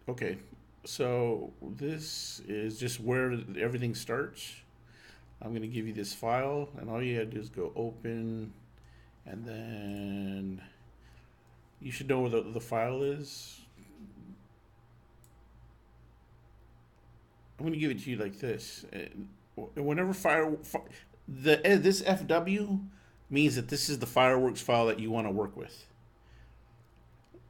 Okay, so this is just where everything starts. I'm going to give you this file, and all you got to do is go open, and then you should know where the file is. I'm going to give it to you like this. Whenever this FW means that this is the fireworks file that you want to work with.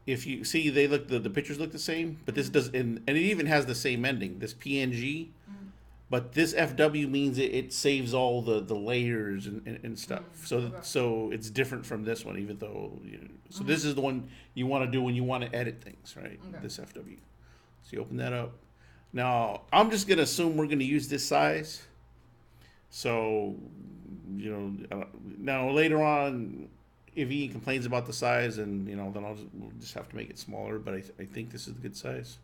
If you see, the pictures look the same, but this does, and it even has the same ending. This PNG, but this FW means it saves all the layers and stuff. So Okay. so it's different from this one, even though so Mm-hmm. this is the one you want to do when you want to edit things, right? Okay. This FW. So you open that up. Now I'm just gonna assume we're gonna use this size. So now later on, if he complains about the size, and then we'll just have to make it smaller. But I think this is a good size.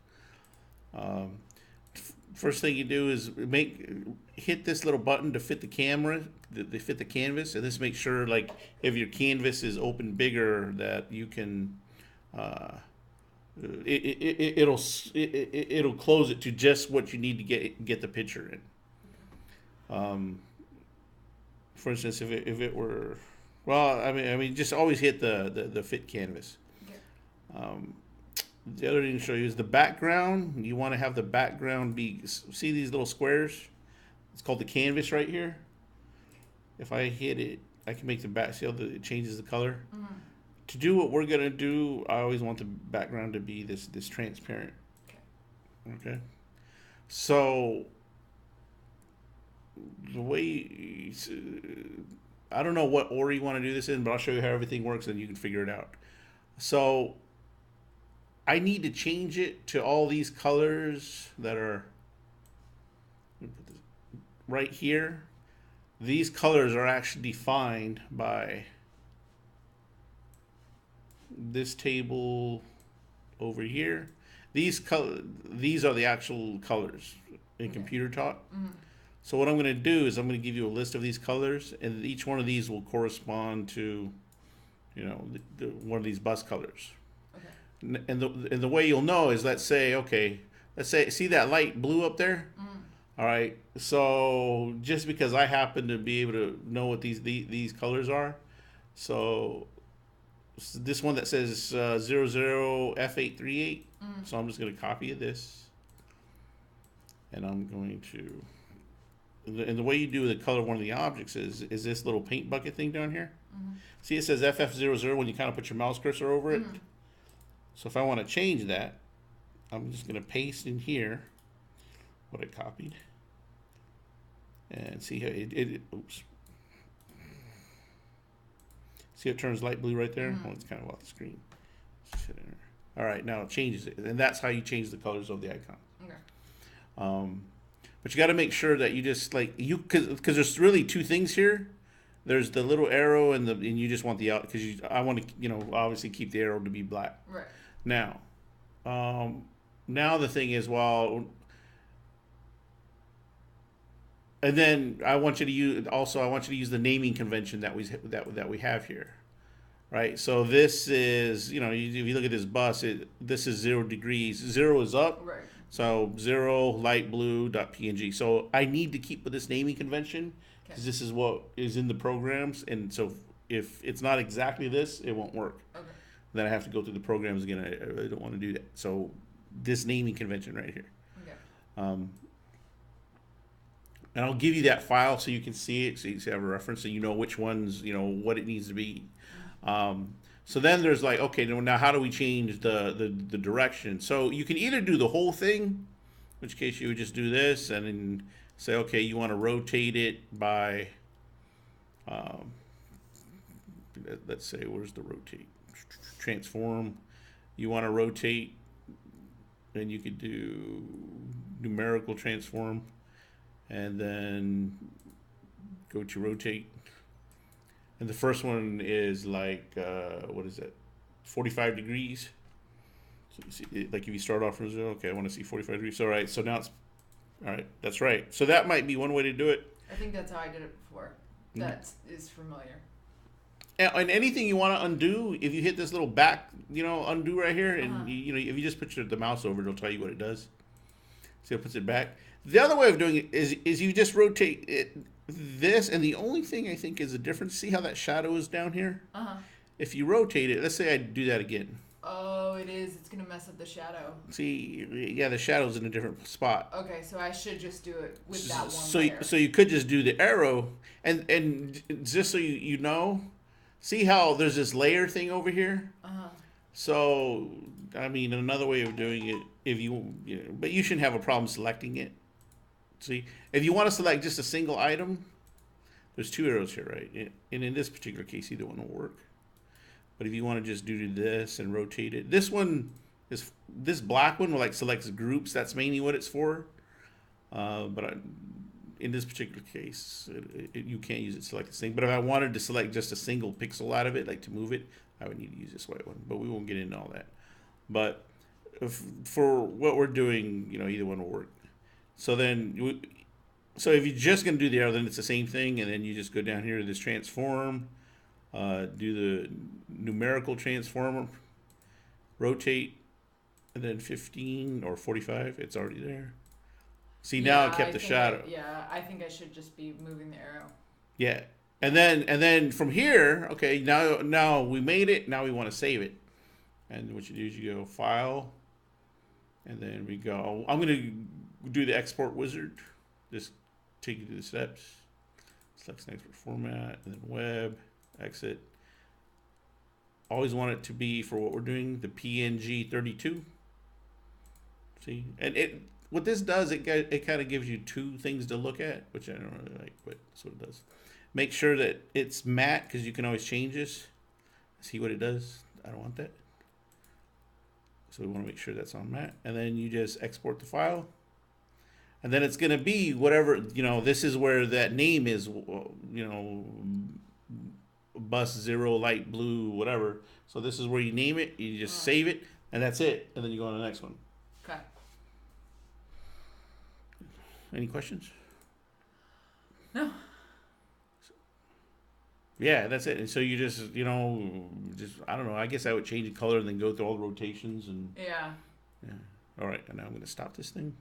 Um, First thing you do is hit this little button to fit the camera, to fit the canvas, and this makes sure, like, if your canvas is open bigger, that you can uh, it'll close it to just what you need to get the picture in. For instance, if it were, well, I mean, just always hit the fit canvas. Okay. Um, the other thing to show you is the background. You want to have the background see these little squares? It's called the canvas right here. If I hit it, I can make the back, see how it changes the color? Mm-hmm. To do what we're going to do, I always want the background to be this transparent. Okay? So, the way, I don't know what order you want to do this in, but I'll show you how everything works and you can figure it out. So, I need to change it to all these colors that are right here. These colors are actually defined by this table over here. These are the actual colors in computer talk. Mm-hmm. So what I'm going to do is I'm going to give you a list of these colors, and each one of these will correspond to, one of these bus colors. Okay. And the way you'll know is, let's say, see that light blue up there? Mm-hmm. All right. So just because I happen to be able to know what these colors are, so this one that says 00F838. Mm-hmm. So I'm just going to copy this, and I'm going to. And the way you do the color one of the objects is this little paint bucket thing down here. Mm-hmm. See, it says FF00 when you kind of put your mouse cursor over it. Mm-hmm. So if I want to change that, I'm just going to paste in here what I copied. And see how oops. See how it turns light blue right there? Mm-hmm. Oh, it's kind of off the screen. All right, now it changes it. And that's how you change the colors of the icon. Okay. But you got to make sure that you just, because there's really two things here. There's the little arrow and you just want the out, because I want to obviously keep the arrow to be black. Right. Now the thing is, and then I want you to use the naming convention that we have here, right? So this is, if you look at this bus, this is 0 degrees. 0 is up. Right. So 0 light blue .png. So I need to keep with this naming convention because Okay. this is what is in the programs, and so if it's not exactly this, it won't work. Okay. Then I have to go through the programs again. I don't want to do that. So this naming convention right here. Okay. And I'll give you that file so you can see it, so you have a reference, so you know which ones, what it needs to be. So then there's okay, now how do we change the direction? So you can either do the whole thing, in which case you would just do this and then say, okay, you want to rotate it by, let's say, where's the rotate? Transform. You want to rotate, and you could do numerical transform, and then go to rotate. And the first one is what is that? 45 degrees. So you see, if you start off from 0, okay, I want to see 45 degrees. All right, so now it's, all right, that's right. So that might be one way to do it. I think that's how I did it before. That is familiar. and anything you want to undo, if you hit this little back, undo right here, and if you just put the mouse over it, it'll tell you what it does. So it puts it back. The other way of doing it is you just rotate it this, and the only thing I think is the difference. See how that shadow is down here? If you rotate it, let's say I do that again. Oh, it is. It's gonna mess up the shadow. See, yeah, the shadow's in a different spot. Okay, so I should just do it with that one layer. So you could just do the arrow, and just so you know, see how there's this layer thing over here. So I mean, another way of doing it, but you shouldn't have a problem selecting it. See, if you want to select just a single item, there's 2 arrows here, right? And in this particular case, either one will work. But if you want to just do this and rotate it, this black one will selects groups. That's mainly what it's for. But in this particular case, you can't use it to select this thing. But if I wanted to select just a single pixel out of it, to move it, I would need to use this white one. But we won't get into all that. But for what we're doing, either one will work. So then, if you're just going to do the arrow, then it's the same thing. And then you just go down here to this transform. Do the numerical transform, rotate, and then 15 or 45. It's already there. See, now it kept the shadow. I think I should just be moving the arrow. Yeah, and then from here, okay, now we made it. Now we want to save it, and what you do is you go File, and then we go. I'm gonna do the export wizard. Just take you through the steps. Select an export format, and then web. Exit. Always want it to be, for what we're doing, the PNG 32. See, and what this does, it kind of gives you 2 things to look at, which I don't really like, but that's what it does. Make sure that it's matte, because you can always change this. See what it does. I don't want that, so we want to make sure that's on matte, and then you just export the file. And then it's going to be whatever, this is where that name is, bus 0 light blue, whatever. So this is where you name it, you just save it, and that's it. And then you go on to the next one. Okay. Any questions? No. Yeah, that's it. And so you just, I don't know, I guess I would change the color and then go through all the rotations and. Yeah. Yeah. All right, and now I'm going to stop this thing.